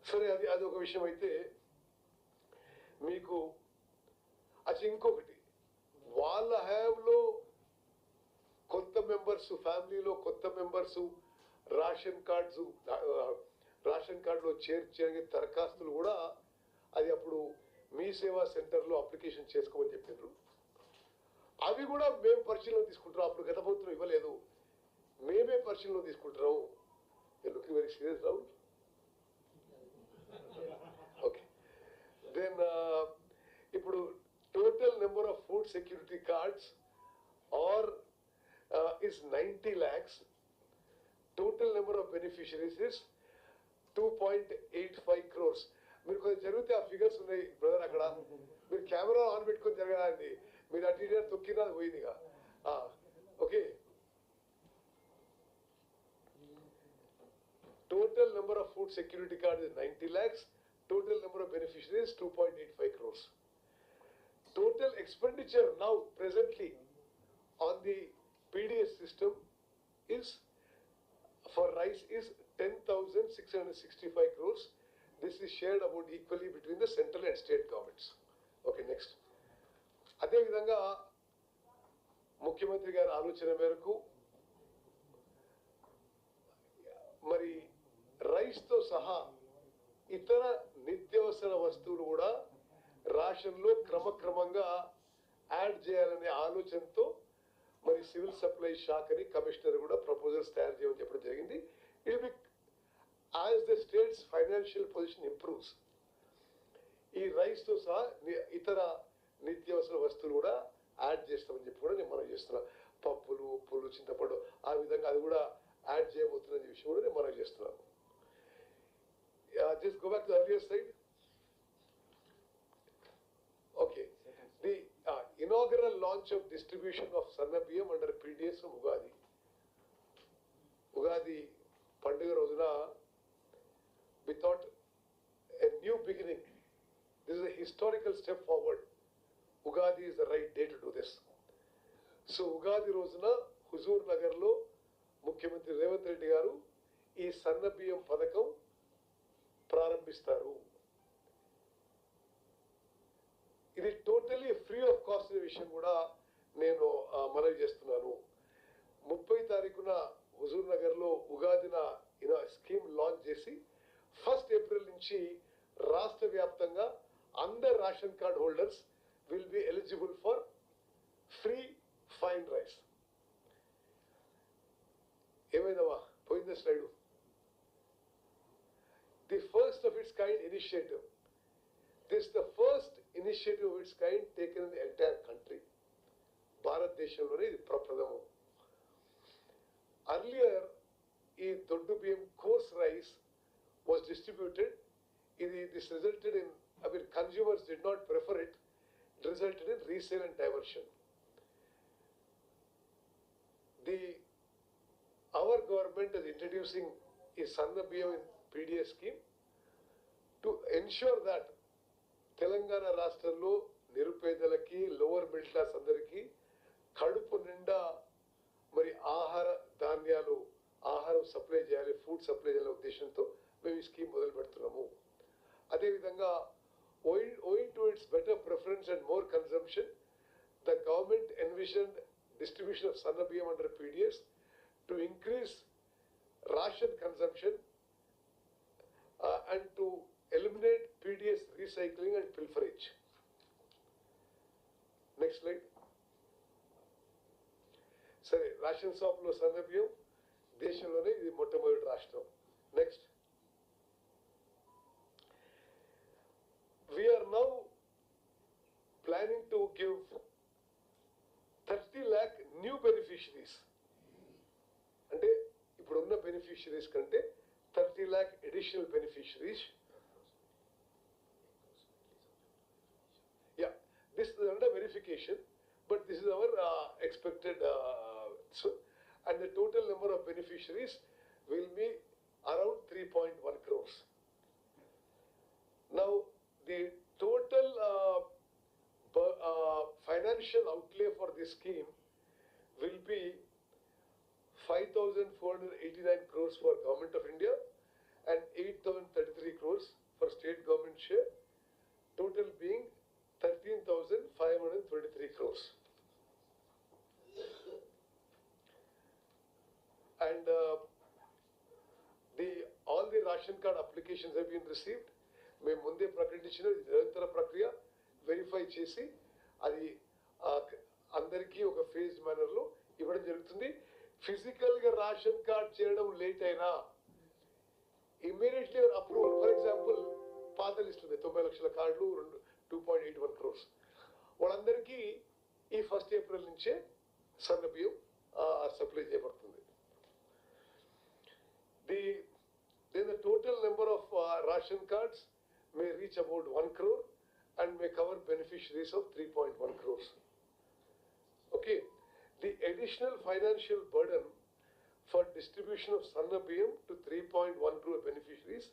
సరే, అది ఒక విషయం అయితే మీకు అది ఇంకొకటి, వాళ్ళ హయాంలో కొత్త మెంబర్స్, ఫ్యామిలీలో కొత్త మెంబర్స్ రేషన్ కార్డులో చేర్చే దరఖాస్తులు కూడా అది అప్పుడు మీ సేవా సెంటర్లో అప్లికేషన్ చేసుకోమని చెప్పారు. అవి కూడా మేము పరిశీలన తీసుకుంటున్నాం. అప్పుడు గత ప్రభుత్వం ఇవ్వలేదు, మేమే పరిశీలన తీసుకుంటున్నాం. Looking very serious Rahul. Okay, then ఇప్పుడు total number of food security cards are is 90 lakhs. Total number of beneficiaries is 2.85 crores. మీరు కొంచెం జరిగితే ఆ ఫిగర్స్ ఉన్నాయి బ్రదర్. అక్కడ మీరు కెమెరా ఆన్ పెట్టుకొని జరగదండి, మీరు అటు ఇటు తొక్కినా పోయిందిగా. Okay, total number of food security cards is 90 lakhs. Total number of beneficiaries 2.85 crores. Total expenditure now presently on the PDS system is for rice is 10,665 crores. This is shared about equally between the central and state governments. Okay, next. అదే విధంగా ముఖ్యమంత్రి గారి ఆలోచన మేరకు మరి rice తో సహా ఇతర నిత్యావసర వస్తువులు కూడా రేషన్లో క్రమక్రమంగా యాడ్ చేయాలనే ఆలోచనతో మరి సివిల్ సప్లై శాఖని కమిషనర్ కూడా ప్రపోజల్స్ తయారు చేయమని చెప్పడం జరిగింది. It be as the states financial position improves, ఈ రైస్ తో సహా ఇతర నిత్యావసర వస్తువులు కూడా యాడ్ చేస్తామని చెప్పి కూడా నేను మనం చేస్తున్నా. పప్పులు, ఉప్పులు, చింతపండు ఆ విధంగా అది కూడా యాడ్ చేయబోతున్న విషయం కూడా నేను మనం చేస్తున్నాను. Just go back to earlier slide. Okay, the inaugural launch of distribution of Sanna Biyam under PDS from Ugadi పండుగ రోజున we thought a new beginning. This is a historical step forward. Ugadi is the right day to do this. So Ugadi రోజున హుజూర్ నగర్ లో ముఖ్యమంత్రి రేవంత్ రెడ్డి గారు ఈ సన్న బియ్యం పథకం ప్రారంభిస్తారు. ఇది టోటలీ ఫ్రీ ఆఫ్ కాస్ట్ అనే విషయం కూడా నేను మనవి చేస్తున్నాను. 30 తారీఖున హుజూర్ నగర్ లో ఉగాదిన స్కీమ్ లాంచ్ చేసి 1 ఏప్రిల్ నుంచి రాష్ట్ర వ్యాప్తంగా అందరు ration card holders will be eligible for free fine rice. ఏమైందమ్మా, పోయింది slide. The first of it's kind initiative. This is the first initiative of its kind taken in the entire country. భారతదేశంలోనే ఇది ప్రప్రథమం. Earlier, ఈ దొడ్డు బియ్యం course rice was distributed. This resulted in, consumers did not prefer it. It resulted in resale and diversion. Our government is introducing a Sanna Biyam in PDS scheme to ensure that Telangana రాష్ట్రంలో నిరుపేదలకి, lower middle class అందరికీ కడుపు నిండా మరి ఆహారం supply చేయాలి, food supply చేయాలనే ఉద్దేశంతో మేము ఈ స్కీమ్ మొదలు పెడుతున్నాము. అదేవిధంగా owing to its better preference and more consumption, the government envisioned distribution of Sanna Biyam under PDS to increase ration consumption and to eliminate PDS recycling and pilferage. Next slide. సరే, ration షాప్లో సన్న బియ్యం దేశంలోనే ఇది మొట్టమొదటి రాష్ట్రం. Next, we are now planning to give 30 lakh new beneficiaries. అంటే ఇప్పుడున్న బెనిఫిషియరీస్ కంటే 30 lakh additional beneficiaries. This is under verification, but this is our expected, and the total number of beneficiaries will be around 3.1 crores. Now, the total financial outlay for this scheme will be 5,489 crores for Government of India and 8,033 crores state government share, total being 13,523 crores. And all the ration card applications have been received. మేము ముందే ప్రకటించిన నిరంతర ప్రక్రియ verify చేసి అది అందరికీ ఒక phase మేనర్లో ఇవ్వడం జరుగుతుంది. ఫిజికల్గా రేషన్ కార్డ్ చేయడం లేట్ అయినా ఇమ్మీడియట్లీ అప్రూవల్. ఫర్ ఎగ్జాంపుల్ పాత లిస్ట్ ఉంది 90 లక్షల కార్డులు 2.81 crores. వాళ్ళందరికీ ఈ 1st April నుంచే సన్న బియ్యం సప్లై చేయబడుతుంది. Then the total number of ration cards may reach about 1 crore and may cover beneficiaries of 3.1 crores. Okay. The additional financial burden for distribution of Sanna BM to 3.1 crore beneficiaries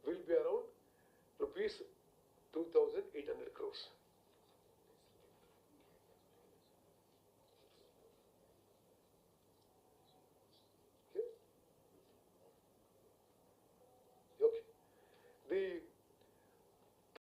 will be around rupees 2,800 crores.